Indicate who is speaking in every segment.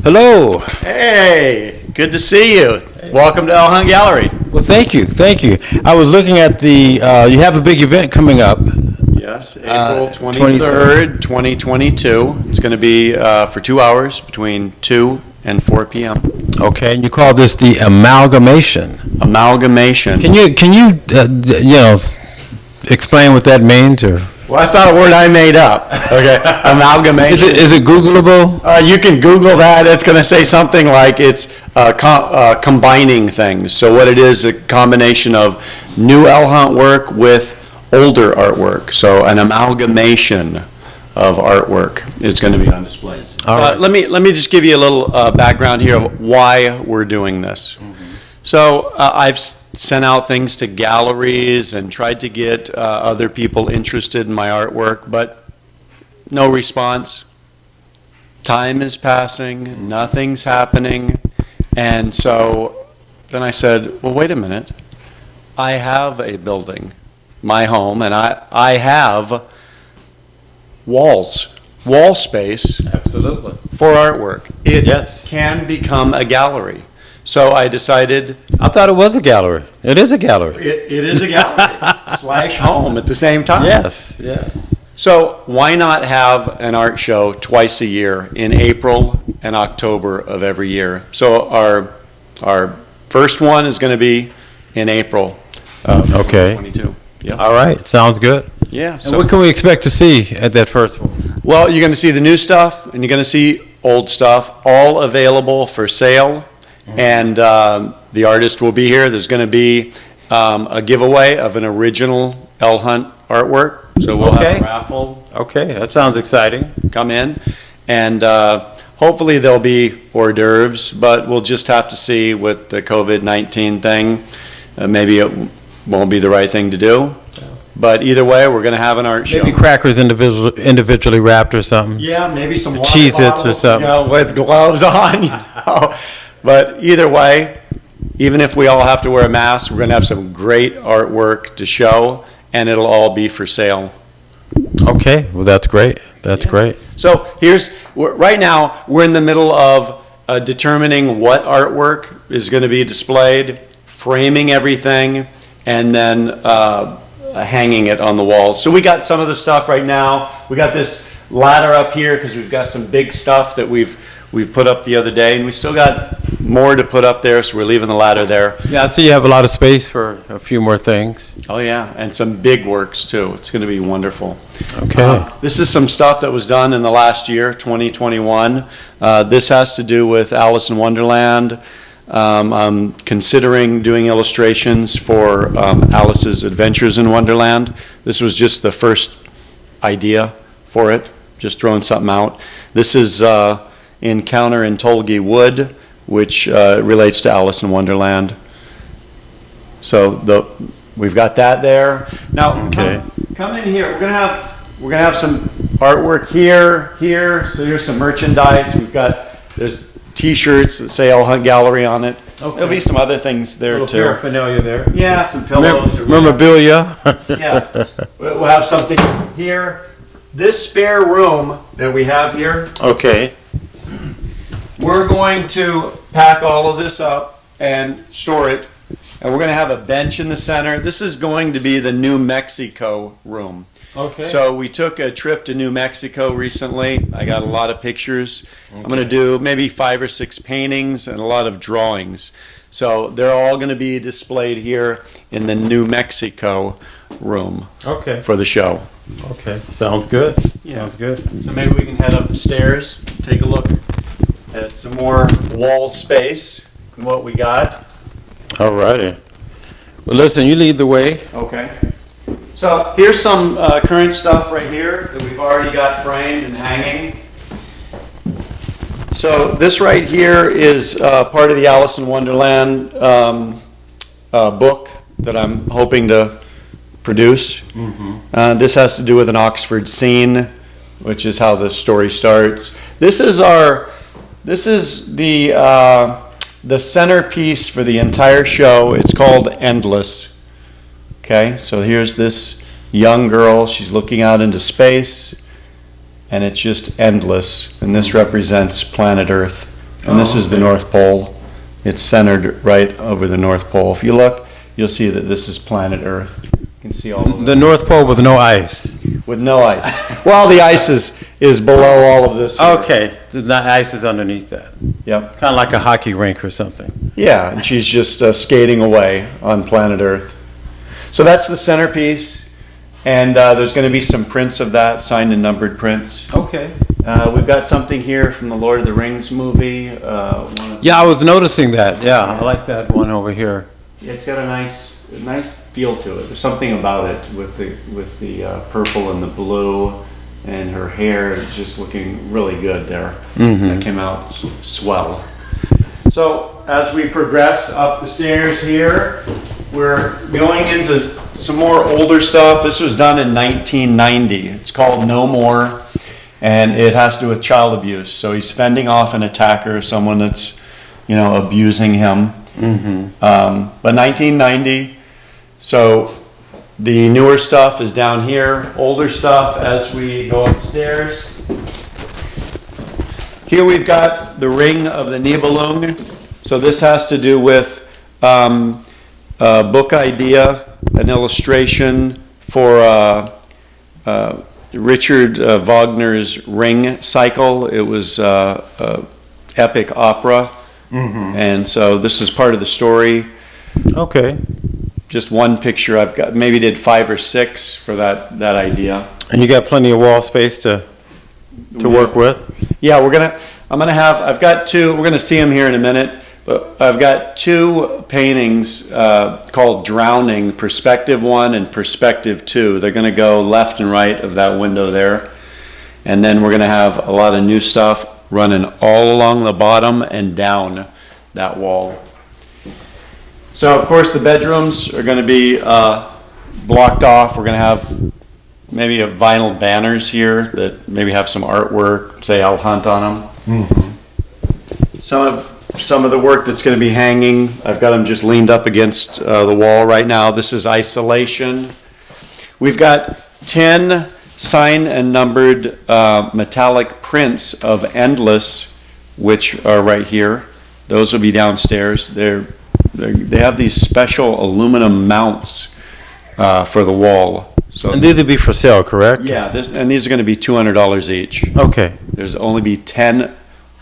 Speaker 1: Hello.
Speaker 2: Hey, good to see you. Welcome to L.HUNT Gallery.
Speaker 1: Well, thank you. I was looking at you have a big event coming up.
Speaker 2: Yes, April 23rd, 2022. It's going to be for 2 hours between 2 and 4 p.m.
Speaker 1: Okay, and you call this the amalgamation.
Speaker 2: Amalgamation.
Speaker 1: Can you explain what that means? Or?
Speaker 2: Well, that's not a word I made up. Okay, amalgamation.
Speaker 1: Is it Googleable?
Speaker 2: You can Google that. It's going to say something like it's combining things. So what it is, a combination of new L.HUNT work with older artwork. So an amalgamation of artwork is going to be on display.
Speaker 1: All right.
Speaker 2: Let me just give you a little background here of why we're doing this. Mm-hmm. So I've sent out things to galleries and tried to get other people interested in my artwork, but no response. Time is passing, nothing's happening, and so then I said, well, wait a minute. I have a building, my home, and I have wall space.
Speaker 1: Absolutely.
Speaker 2: For artwork. It
Speaker 1: Yes.
Speaker 2: can become a gallery. So I decided.
Speaker 1: I thought it was a gallery. It is a gallery.
Speaker 2: It is a gallery / home at the same time.
Speaker 1: Yes.
Speaker 2: So why not have an art show twice a year in April and October of every year? So our first one is going to be in April of 2022. Yeah.
Speaker 1: All right. Sounds good.
Speaker 2: Yeah.
Speaker 1: And what can we expect to see at that first one?
Speaker 2: Well, you're going to see the new stuff and you're going to see old stuff, all available for sale. And the artist will be here. There's going to be a giveaway of an original L.HUNT artwork. So we'll have a raffle.
Speaker 1: Okay, that sounds exciting.
Speaker 2: Come in. And hopefully there'll be hors d'oeuvres, but we'll just have to see with the COVID-19 thing. Maybe it won't be the right thing to do. But either way, we're going to have an art show.
Speaker 1: Maybe crackers individually wrapped or something.
Speaker 2: Yeah, maybe some water
Speaker 1: Cheez-Its or
Speaker 2: bottles,
Speaker 1: something.
Speaker 2: with gloves on, But either way, even if we all have to wear a mask, we're going to have some great artwork to show, and it'll all be for sale.
Speaker 1: Okay, well, that's great. That's great.
Speaker 2: So right now, we're in the middle of determining what artwork is going to be displayed, framing everything, and then hanging it on the walls. So we got some of the stuff right now. We got this ladder up here because we've got some big stuff that we've put up the other day, and we still got more to put up there, so we're leaving the ladder there.
Speaker 1: Yeah, I see you have a lot of space for a few more things.
Speaker 2: Oh yeah, and some big works too. It's going to be wonderful.
Speaker 1: Okay.
Speaker 2: This is some stuff that was done in the last year, 2021. This has to do with Alice in Wonderland. I'm considering doing illustrations for Alice's Adventures in Wonderland. This was just the first idea for it, just throwing something out. This is Encounter in Tolgi Wood, which relates to Alice in Wonderland. So we've got that there. Now, come in here. We're gonna have some artwork here. So here's some merchandise. There's T-shirts that say L.HUNT Gallery on it. Okay. There'll be some other things there too.
Speaker 1: Paraphernalia there.
Speaker 2: Yeah, some pillows.
Speaker 1: Memorabilia.
Speaker 2: Yeah, we'll have something here. This spare room that we have here.
Speaker 1: Okay.
Speaker 2: We're going to pack all of this up and store it, and we're going to have a bench in the center. This is going to be the New Mexico room.
Speaker 1: Okay.
Speaker 2: So we took a trip to New Mexico recently. I got a lot of pictures. Okay. I'm going to do maybe 5 or 6 paintings and a lot of drawings. So they're all going to be displayed here in the New Mexico room.
Speaker 1: Okay.
Speaker 2: For the show.
Speaker 1: Okay. Sounds good.
Speaker 2: Yeah.
Speaker 1: Sounds good.
Speaker 2: So maybe we can head up the stairs, take a look at some more wall space and what we got.
Speaker 1: All righty. Well, listen, you lead the way.
Speaker 2: Okay. So here's some current stuff right here that we've already got framed and hanging. So this right here is part of the Alice in Wonderland book that I'm hoping to produce. Mm-hmm. This has to do with an Oxford scene, which is how the story starts. This is the centerpiece for the entire show. It's called Endless. Okay, so here's this young girl. She's looking out into space, and it's just endless. And this represents planet Earth. And this is the North Pole. It's centered right over the North Pole. If you look, you'll see that this is planet Earth. You can see all of
Speaker 1: The North Pole with no ice.
Speaker 2: with no ice. Well, the ice is below all of this. here.
Speaker 1: Okay, the ice is underneath that.
Speaker 2: Yep.
Speaker 1: Kind of like a hockey rink or something.
Speaker 2: Yeah, and she's just skating away on planet Earth. So that's the centerpiece, and there's going to be some prints of that, signed and numbered prints.
Speaker 1: Okay.
Speaker 2: We've got something here from the Lord of the Rings movie.
Speaker 1: Yeah, I was noticing that. Yeah, I like that one over here.
Speaker 2: It's got a nice feel to it. There's something about it with the purple and the blue, and her hair is just looking really good there. That came out swell. So as we progress up the stairs here, we're going into some more older stuff. This was done in 1990. It's called No More, and it has to do with child abuse. So he's fending off an attacker, someone that's, abusing him. But 1990, so the newer stuff is down here, older stuff as we go upstairs. Here we've got the Ring of the Nibelung. So this has to do with a book idea, an illustration for Richard Wagner's Ring Cycle. It was epic opera. And so this is part of the story.
Speaker 1: Okay.
Speaker 2: Just one picture I've got, maybe did 5 or 6 for that idea.
Speaker 1: And you got plenty of wall space to work with?
Speaker 2: Yeah, I've got 2, we're gonna see them here in a minute, but I've got 2 paintings called Drowning, Perspective 1 and Perspective 2. They're gonna go left and right of that window there. And then we're gonna have a lot of new stuff running all along the bottom and down that wall. So of course the bedrooms are going to be blocked off. We're going to have maybe a vinyl banners here that maybe have some artwork, say L.HUNT on them. Some of the work that's going to be hanging, I've got them just leaned up against the wall right now. This is Isolation. We've got 10 signed and numbered metallic prints of Endless, which are right here. Those will be downstairs. They have these special aluminum mounts for the wall. So
Speaker 1: And these would be for sale, correct?
Speaker 2: yeah, and these are going to be $200 each.
Speaker 1: Okay.
Speaker 2: There's only be 10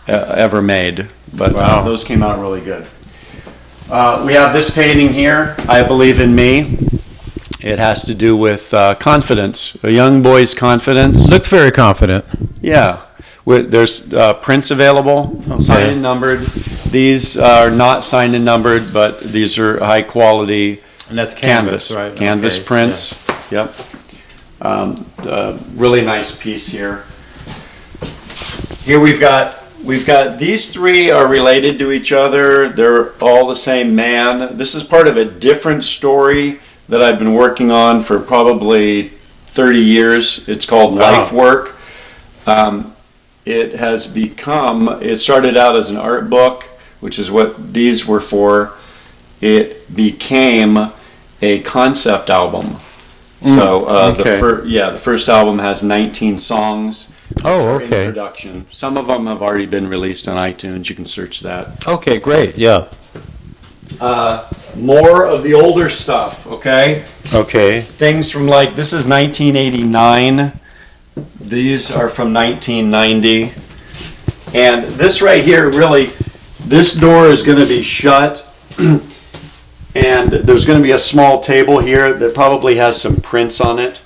Speaker 2: ever made, but
Speaker 1: Wow.
Speaker 2: those came out really good. We have this painting here, I Believe in Me. It has to do with confidence, a young boy's confidence.
Speaker 1: Looks very confident.
Speaker 2: Yeah. There's prints available, signed and numbered. These are not signed and numbered, but these are high quality
Speaker 1: And that's
Speaker 2: canvas,
Speaker 1: right?
Speaker 2: Canvas
Speaker 1: Okay,
Speaker 2: prints. Yep. Really nice piece here. Here we've got these 3 are related to each other. They're all the same man. This is part of a different story that I've been working on for probably 30 years. It's called
Speaker 1: Wow.
Speaker 2: Life Work. It started out as an art book, which is what these were for. It became a concept album. So
Speaker 1: okay.
Speaker 2: the first album has 19 songs.
Speaker 1: Oh,
Speaker 2: Our
Speaker 1: okay.
Speaker 2: Introduction. Some of them have already been released on iTunes. You can search that.
Speaker 1: Okay, great. Yeah.
Speaker 2: More of the older stuff, okay?
Speaker 1: Okay.
Speaker 2: Things from this is 1989. These are from 1990. And this right here, really, this door is going to be shut. And there's going to be a small table here that probably has some prints on it.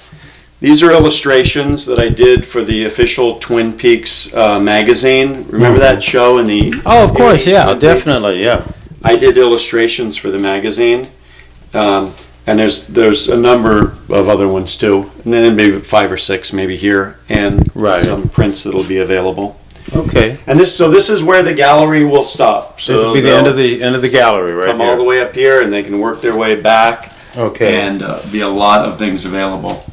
Speaker 2: These are illustrations that I did for the official Twin Peaks magazine. Remember that show in the
Speaker 1: Oh, of course.
Speaker 2: 80s,
Speaker 1: Yeah,
Speaker 2: Twin Peaks?
Speaker 1: definitely. Yeah.
Speaker 2: I did illustrations for the magazine, and there's a number of other ones too, and then maybe 5 or 6 maybe here, and
Speaker 1: Right.
Speaker 2: some prints that'll be available.
Speaker 1: Okay.
Speaker 2: And this is where the gallery will stop. So
Speaker 1: This will be the end of the gallery, right
Speaker 2: come
Speaker 1: here.
Speaker 2: all the way up here, and they can work their way back.
Speaker 1: Okay.
Speaker 2: And be a lot of things available.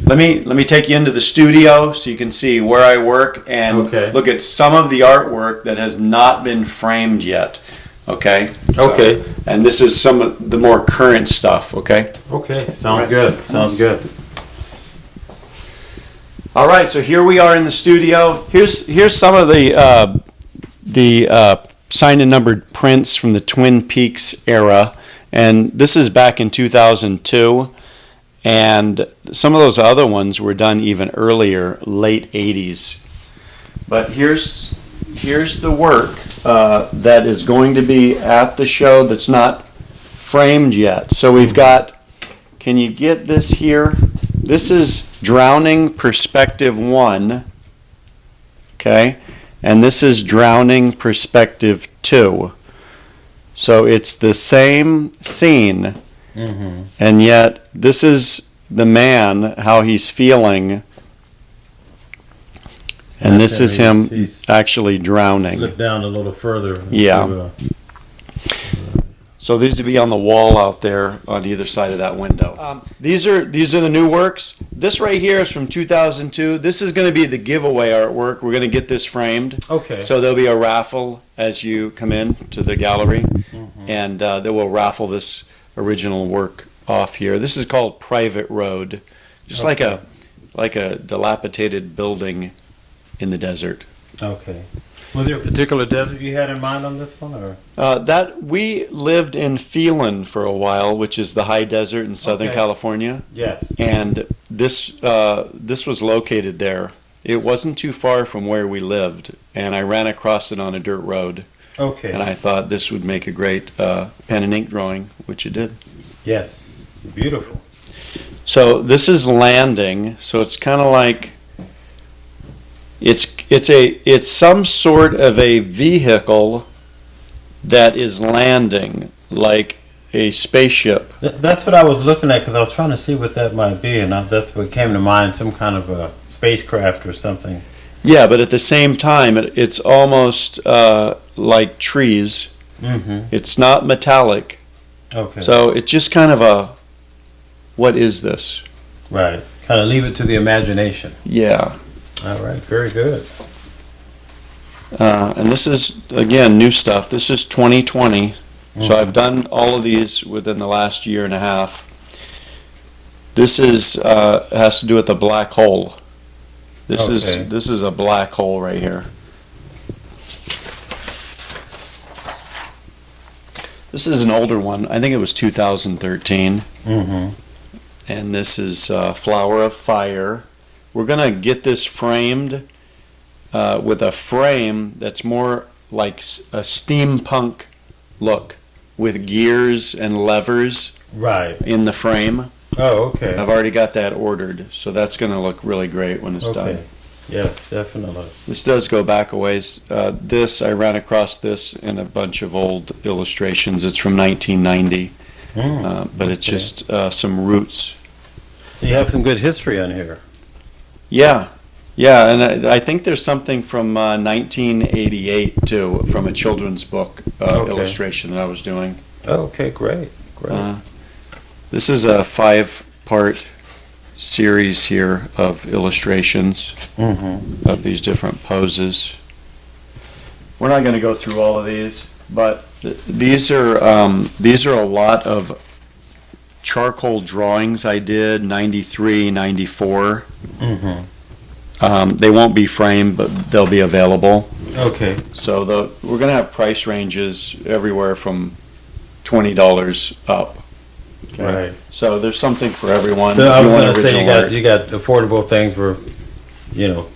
Speaker 2: Let me take you into the studio so you can see where I work and
Speaker 1: Okay.
Speaker 2: look at some of the artwork that has not been framed yet. Okay.
Speaker 1: Okay.
Speaker 2: And this is some of the more current stuff. Okay.
Speaker 1: Okay. Sounds good. Sounds good.
Speaker 2: All right. So here we are in the studio. Here's some of signed and numbered prints from the Twin Peaks era, and this is back in 2002. And some of those other ones were done even earlier, late 80s. But here's the work that is going to be at the show that's not framed yet. So we've got, can you get this here? This is Drowning Perspective 1, okay? And this is Drowning Perspective 2. So it's the same scene, and yet this is the man, how he's feeling, and this is him actually drowning.
Speaker 3: Slip down a little further.
Speaker 2: Yeah. So these would be on the wall out there on either side of that window. These are the new works. This right here is from 2002. This is going to be the giveaway artwork. We're going to get this framed.
Speaker 3: Okay.
Speaker 2: So there'll be a raffle as you come in to the gallery, and they will raffle this original work off here. This is called Private Road, just like a dilapidated building in the desert.
Speaker 3: Okay. Was there a particular desert you had in mind on this one, or?
Speaker 2: That we lived in Phelan for a while, which is the high desert in Southern California.
Speaker 3: Yes.
Speaker 2: And this was located there. It wasn't too far from where we lived, and I ran across it on a dirt road.
Speaker 3: Okay.
Speaker 2: And I thought this would make a great pen and ink drawing, which it did.
Speaker 3: Yes. Beautiful.
Speaker 2: So this is landing. So it's kind of like it's some sort of a vehicle that is landing, like a spaceship.
Speaker 3: That's what I was looking at, because I was trying to see what that might be, and that's what came to mind, some kind of a spacecraft or something.
Speaker 2: Yeah, but at the same time, it's almost like trees. It's not metallic.
Speaker 3: Okay.
Speaker 2: So it's just kind of a, what is this?
Speaker 3: Right. Kind of leave it to the imagination.
Speaker 2: Yeah.
Speaker 3: All right. Very good.
Speaker 2: And this is, again, new stuff. This is 2020. So I've done all of these within the last year and a half. This is has to do with the black hole. This is a black hole right here. This is an older one. I think it was 2013. And this is Flower of Fire. We're going to get this framed with a frame that's more like a steampunk look, with gears and levers in the frame.
Speaker 3: Oh, okay.
Speaker 2: I've already got that ordered, so that's going to look really great when it's done.
Speaker 3: Yes, definitely.
Speaker 2: This does go back a ways. I ran across this in a bunch of old illustrations. It's from 1990, but it's just some roots.
Speaker 3: So you have some good history on here.
Speaker 2: Yeah, and I think there's something from 1988 too, from a children's book illustration that I was doing.
Speaker 3: Oh, okay, great.
Speaker 2: This is a 5-part series here of illustrations of these different poses. We're not going to go through all of these, but these are a lot of charcoal drawings I did, 93, 94. They won't be framed, but they'll be available.
Speaker 3: Okay.
Speaker 2: So we're going to have price ranges everywhere from $20 up. Okay.
Speaker 3: Right.
Speaker 2: So there's something for everyone.
Speaker 3: So I was
Speaker 2: want
Speaker 3: going to say
Speaker 2: original
Speaker 3: you got affordable things where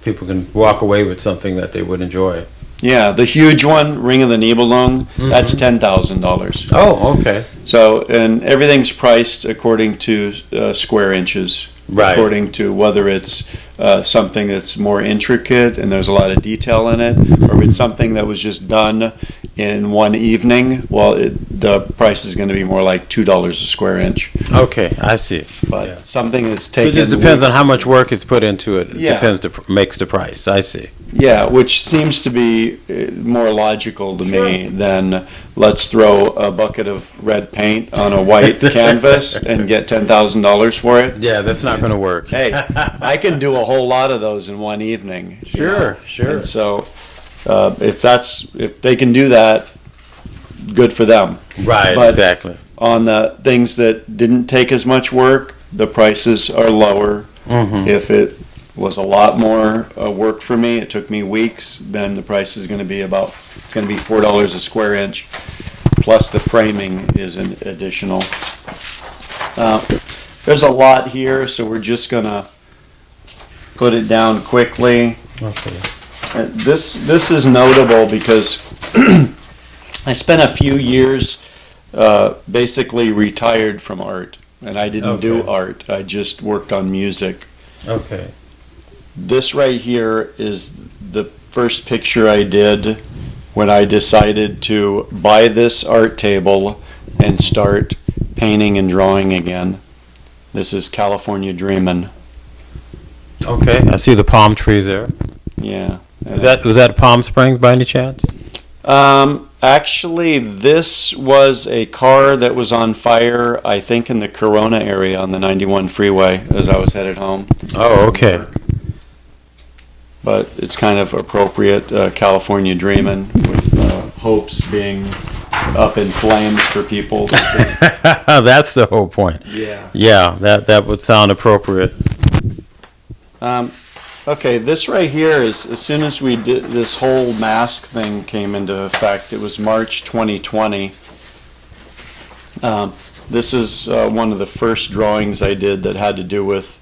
Speaker 3: people can walk away with something that they would enjoy.
Speaker 2: Yeah, the huge one, Ring of the Nibelung, that's $10,000.
Speaker 3: Oh, okay.
Speaker 2: So, and everything's priced according to square inches.
Speaker 3: Right.
Speaker 2: According to whether it's something that's more intricate and there's a lot of detail in it, or if it's something that was just done in one evening, well, the price is going to be more like $2 a square inch.
Speaker 3: Okay, I see.
Speaker 2: But something that's
Speaker 3: So
Speaker 2: taken...
Speaker 3: it just depends on how much work is put into it. It
Speaker 2: Yeah.
Speaker 3: makes the price. I see.
Speaker 2: Yeah, which seems to be more logical to me than let's throw a bucket of red paint on a white canvas and get $10,000 for it.
Speaker 3: Yeah, that's not going to work.
Speaker 2: Hey, I can do a whole lot of those in one evening.
Speaker 3: Sure.
Speaker 2: And so, if they can do that, good for them.
Speaker 3: Right,
Speaker 2: But
Speaker 3: exactly.
Speaker 2: On the things that didn't take as much work, the prices are lower. If it was a lot more work for me, it took me weeks, then the price is going to be about It's going to be $4 a square inch, plus the framing is an additional. There's a lot here, so we're just going to put it down quickly.
Speaker 3: Okay.
Speaker 2: This is notable because I spent a few years basically retired from art, and I didn't do
Speaker 3: Okay.
Speaker 2: art. I just worked on music.
Speaker 3: Okay.
Speaker 2: This right here is the first picture I did when I decided to buy this art table and start painting and drawing again. This is California Dreamin'.
Speaker 3: Okay. I see the palm tree there.
Speaker 2: Yeah.
Speaker 3: Was that Palm Springs by any chance?
Speaker 2: Actually, this was a car that was on fire, I think, in the Corona area on the 91 freeway as I was headed home.
Speaker 3: Oh, okay.
Speaker 2: But it's kind of appropriate, California Dreamin', with hopes being up in flames for people.
Speaker 3: That's the whole point.
Speaker 2: Yeah.
Speaker 3: Yeah, that would sound appropriate.
Speaker 2: Okay, this right here is, as soon as we did, this whole mask thing came into effect, it was March 2020. This is one of the first drawings I did that had to do with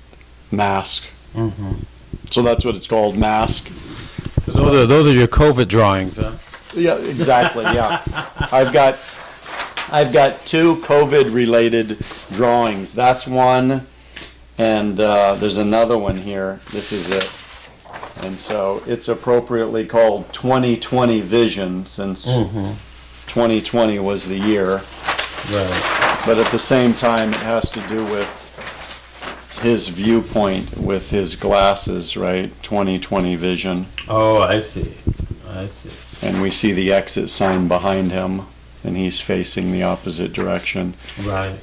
Speaker 2: mask.
Speaker 3: Mm-hmm.
Speaker 2: So that's what it's called, mask.
Speaker 3: Those are your COVID drawings, huh?
Speaker 2: Yeah, exactly, yeah. I've got two COVID-related drawings. That's one, and there's another one here. This is it. And so it's appropriately called 2020 Vision, since 2020 was the year.
Speaker 3: Right.
Speaker 2: But at the same time, it has to do with his viewpoint with his glasses, right? 2020 Vision.
Speaker 3: Oh, I see. I see.
Speaker 2: And we see the exit sign behind him, and he's facing the opposite direction.
Speaker 3: Right.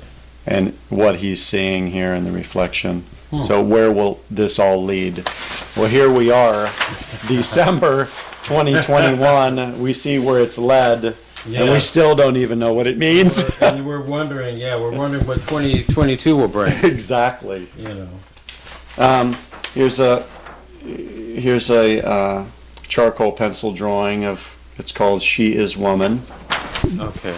Speaker 2: And what he's seeing here in the reflection. So where will this all lead? Well, here we are, December 2021. We see where it's led, and we still don't even know what it means.
Speaker 3: And we're wondering what 2022 will bring.
Speaker 2: Exactly.
Speaker 3: You know.
Speaker 2: Here's a charcoal pencil drawing of, it's called She Is Woman.
Speaker 3: Okay.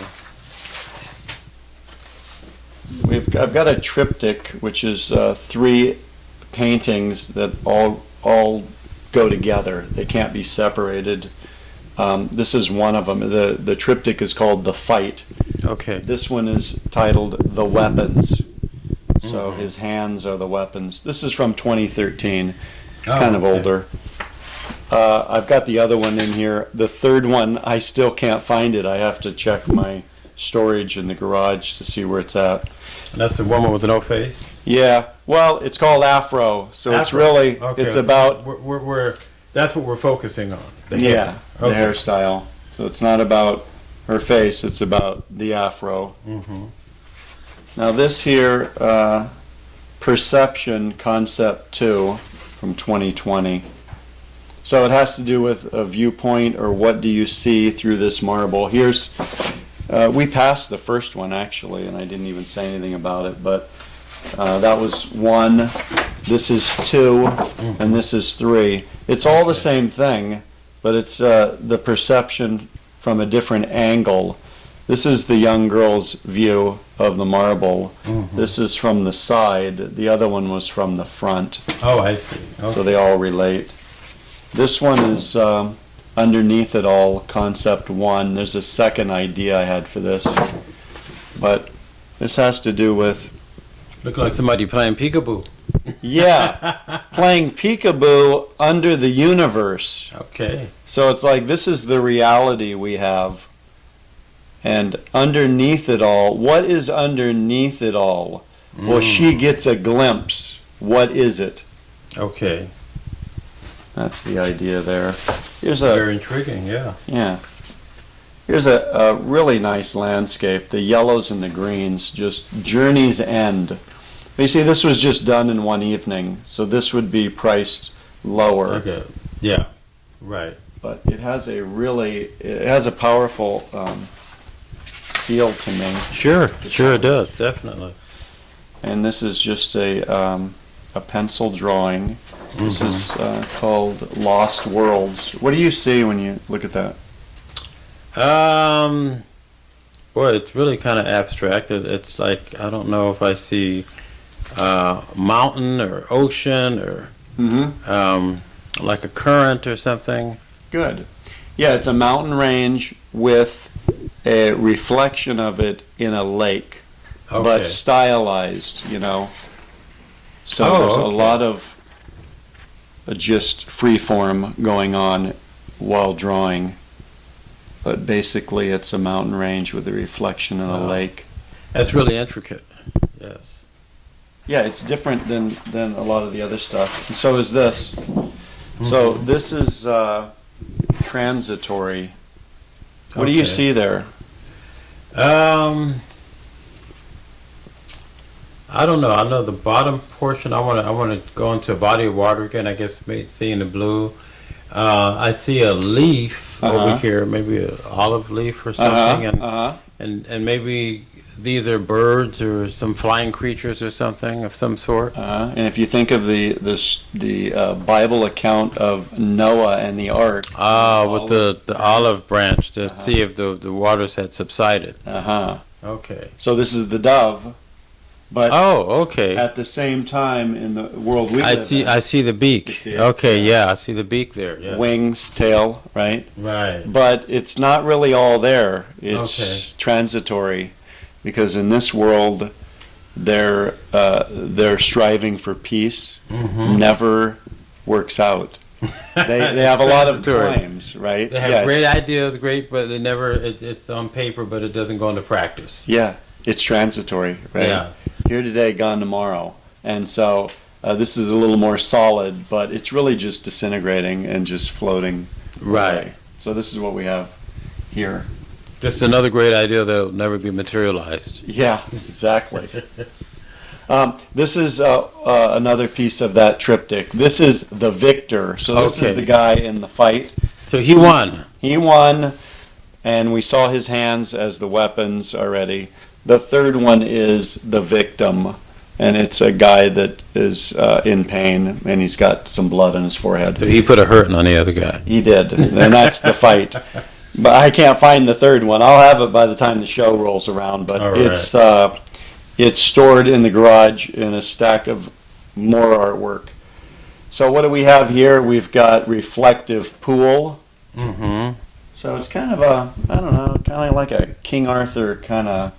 Speaker 2: I've got a triptych, which is 3 paintings that all go together. They can't be separated. This is one of them. The triptych is called The Fight.
Speaker 3: Okay.
Speaker 2: This one is titled The Weapons. So his hands are the weapons. This is from 2013. It's kind of older. I've got the other one in here. The third one, I still can't find it. I have to check my storage in the garage to see where it's at.
Speaker 3: And that's the woman with no face.
Speaker 2: Yeah, well, it's called Afro, so it's
Speaker 3: Afro.
Speaker 2: really,
Speaker 3: Okay,
Speaker 2: it's
Speaker 3: so
Speaker 2: about,
Speaker 3: we're that's what we're focusing on. The
Speaker 2: yeah,
Speaker 3: hair.
Speaker 2: the
Speaker 3: Okay.
Speaker 2: hairstyle. So it's not about her face, it's about the Afro.
Speaker 3: Mm-hmm.
Speaker 2: Now this here, Perception Concept 2 from 2020. So it has to do with a viewpoint, or what do you see through this marble. Here's, we passed the first one actually, and I didn't even say anything about it, but that was 1, this is 2, and this is 3. It's all the same thing, but it's the perception from a different angle. This is the young girl's view of the marble. This is from the side. The other one was from the front.
Speaker 3: Oh, I see. Okay.
Speaker 2: So they all relate. This one is Underneath It All, Concept 1. There's a second idea I had for this. But this has to do with,
Speaker 3: Look like somebody playing peekaboo.
Speaker 2: yeah, playing peekaboo under the universe.
Speaker 3: Okay.
Speaker 2: So it's like, this is the reality we have. And underneath it all, what is underneath it all? Well, she gets a glimpse. What is it?
Speaker 3: Okay.
Speaker 2: That's the idea there. Here's
Speaker 3: Very intriguing. Yeah.
Speaker 2: Here's a really nice landscape. The yellows and the greens, just Journey's End. You see, this was just done in one evening, so this would be priced lower.
Speaker 3: Okay. Yeah. Right.
Speaker 2: But it has a powerful feel to me.
Speaker 3: Sure it does, definitely.
Speaker 2: And this is just a pencil drawing. This is called Lost Worlds. What do you see when you look at that?
Speaker 3: Boy, it's really kind of abstract. It's like, I don't know if I see mountain or ocean or like a current or something.
Speaker 2: Good. Yeah, it's a mountain range with a reflection of it in a lake,
Speaker 3: Okay.
Speaker 2: but stylized, you know. So
Speaker 3: Oh,
Speaker 2: there's a
Speaker 3: okay.
Speaker 2: lot of just free form going on while drawing. But basically, it's a mountain range with a reflection in a
Speaker 3: Wow.
Speaker 2: lake.
Speaker 3: That's really intricate. Yes.
Speaker 2: Yeah, it's different than a lot of the other stuff. And so is this. So this is transitory. What do you
Speaker 3: Okay.
Speaker 2: see there?
Speaker 3: I don't know. I know the bottom portion. I want to go into a body of water again. I guess seeing the blue. I see a leaf over here, maybe an olive leaf or something, and maybe these are birds or some flying creatures or something of some sort.
Speaker 2: And if you think of the Bible account of Noah and the ark.
Speaker 3: With the olive branch to see if the waters had subsided. Okay.
Speaker 2: So this is the dove, but
Speaker 3: Okay.
Speaker 2: at the same time in the world we
Speaker 3: I
Speaker 2: live
Speaker 3: see.
Speaker 2: in,
Speaker 3: I see the beak.
Speaker 2: You see it?
Speaker 3: Okay. Yeah, I see the beak there. Yeah.
Speaker 2: wings, tail, right?
Speaker 3: Right.
Speaker 2: But it's not really all there. It's transitory, because in this world, they're striving for peace. Never works out. They have a lot of
Speaker 3: Transitory.
Speaker 2: claims, right?
Speaker 3: They have great ideas, but they never. It's on paper, but it doesn't go into practice.
Speaker 2: Yeah, it's transitory, right?
Speaker 3: Yeah.
Speaker 2: Here today, gone tomorrow. And so this is a little more solid, but it's really just disintegrating and just floating
Speaker 3: Right.
Speaker 2: away. So this is what we have here.
Speaker 3: Just another great idea that'll never be materialized.
Speaker 2: Yeah, exactly. This is another piece of that triptych. This is the victor. So this
Speaker 3: Okay.
Speaker 2: is the guy in the fight.
Speaker 3: So he won.
Speaker 2: He won, and we saw his hands as the weapons already. The third one is the victim, and it's a guy that is in pain, and he's got some blood on his forehead.
Speaker 3: So he put a hurting on the other guy.
Speaker 2: He did, and that's the fight. But I can't find the third one. I'll have it by the time the show rolls around, but
Speaker 3: All right.
Speaker 2: it's stored in the garage in a stack of more artwork. So what do we have here? We've got reflective pool.
Speaker 3: Mm-hmm.
Speaker 2: So it's kind of a, I don't know, kind of like a King Arthur kind of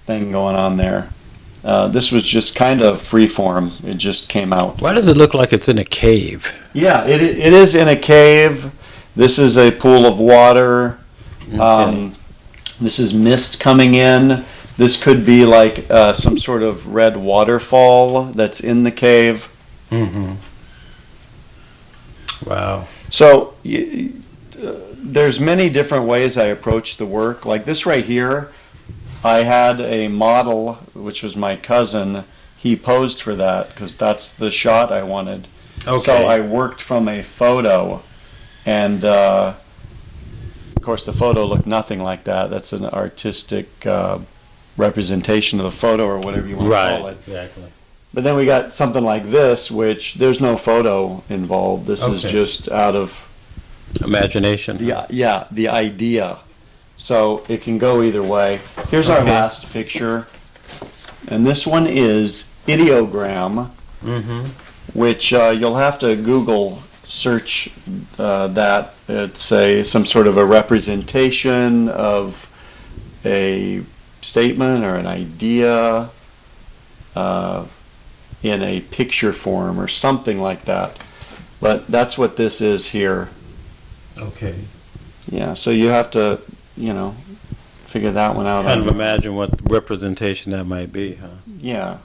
Speaker 2: thing going on there. This was just kind of freeform. It just came out.
Speaker 3: Why does it look like it's in a cave?
Speaker 2: Yeah, it is in a cave. This is a pool of water. This is mist coming in. This could be like some sort of red waterfall that's in the cave.
Speaker 3: Mm-hmm. Wow.
Speaker 2: So there's many different ways I approach the work. Like this right here, I had a model, which was my cousin. He posed for that because that's the shot I wanted.
Speaker 3: Okay.
Speaker 2: So I worked from a photo, and of course the photo looked nothing like that. That's an artistic representation of the photo, or whatever you want to call
Speaker 3: Right.
Speaker 2: it.
Speaker 3: Exactly.
Speaker 2: But then we got something like this, which there's no photo involved. This is
Speaker 3: Okay.
Speaker 2: just out of
Speaker 3: Imagination.
Speaker 2: the idea. So it can go either way. Here's our
Speaker 3: Okay.
Speaker 2: last picture, and this one is ideogram,
Speaker 3: Mm-hmm.
Speaker 2: which you'll have to Google search that. It's some sort of a representation of a statement or an idea in a picture form or something like that. But that's what this is here.
Speaker 3: Okay.
Speaker 2: Yeah, so you have to, figure that one out.
Speaker 3: Kind of imagine what representation that might be, huh?
Speaker 2: Yeah.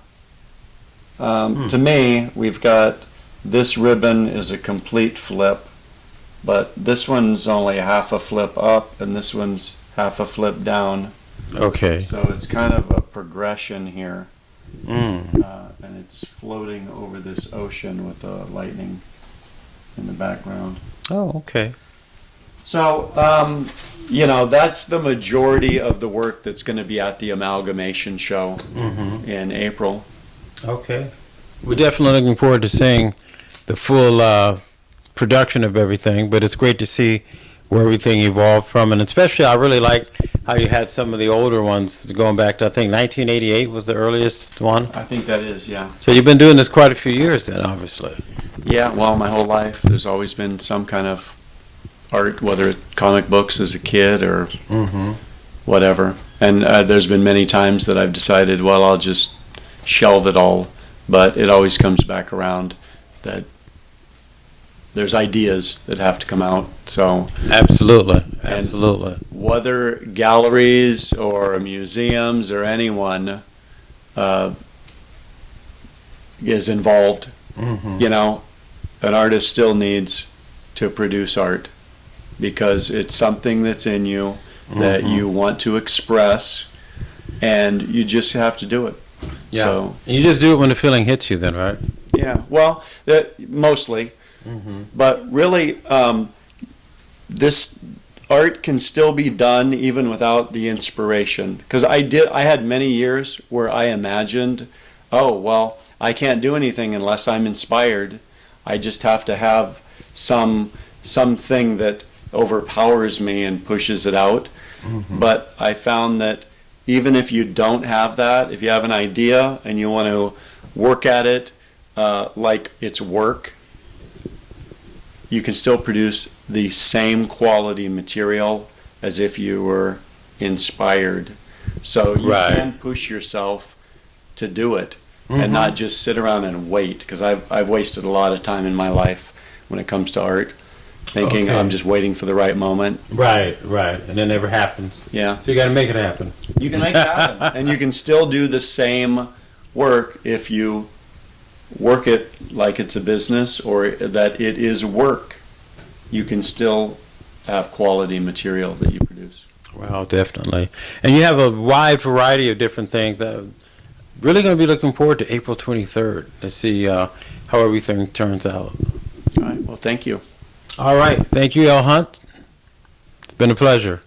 Speaker 2: To me, we've got this ribbon is a complete flip, but this one's only half a flip up, and this one's half a flip down.
Speaker 3: Okay.
Speaker 2: So it's kind of a progression here,
Speaker 3: Mm.
Speaker 2: and it's floating over this ocean with the lightning in the background.
Speaker 3: Oh, okay.
Speaker 2: So, that's the majority of the work that's going to be at the Amalgamation Show
Speaker 3: Mm-hmm.
Speaker 2: in April.
Speaker 3: Okay. We're definitely looking forward to seeing the full production of everything, but it's great to see where everything evolved from, and especially I really like how you had some of the older ones going back to, I think 1988 was the earliest one.
Speaker 2: I think that is, yeah.
Speaker 3: So you've been doing this quite a few years then, obviously.
Speaker 2: Yeah, well, my whole life, there's always been some kind of art, whether it's comic books as a kid or whatever. And there's been many times that I've decided, well, I'll just shelve it all, but it always comes back around that there's ideas that have to come out. So
Speaker 3: Absolutely, absolutely.
Speaker 2: whether galleries or museums or anyone is involved, you know, an artist still needs to produce art because it's something that's in you that you want to express, and you just have to do it.
Speaker 3: Yeah.
Speaker 2: So,
Speaker 3: And you just do it when the feeling hits you then, right?
Speaker 2: yeah, well, mostly. But really, this art can still be done even without the inspiration. Because I had many years where I imagined, oh, well, I can't do anything unless I'm inspired. I just have to have something that overpowers me and pushes it out. But I found that even if you don't have that, if you have an idea and you want to work at it like it's work, you can still produce the same quality material as if you were inspired. So you
Speaker 3: Right.
Speaker 2: can push yourself to do it and not just sit around and wait. Because I've wasted a lot of time in my life when it comes to art, thinking
Speaker 3: Okay.
Speaker 2: I'm just waiting for the right moment.
Speaker 3: Right, right. And it never happens.
Speaker 2: Yeah,
Speaker 3: So you got to make it happen.
Speaker 2: you can make it happen, and you can still do the same work if you work it like it's a business or that it is work. You can still have quality material that you produce.
Speaker 3: Wow, definitely. And you have a wide variety of different things. Really going to be looking forward to April 23rd to see how everything turns out.
Speaker 2: All right, well, thank you.
Speaker 3: All right. Thank you, L.HUNT. It's been a pleasure.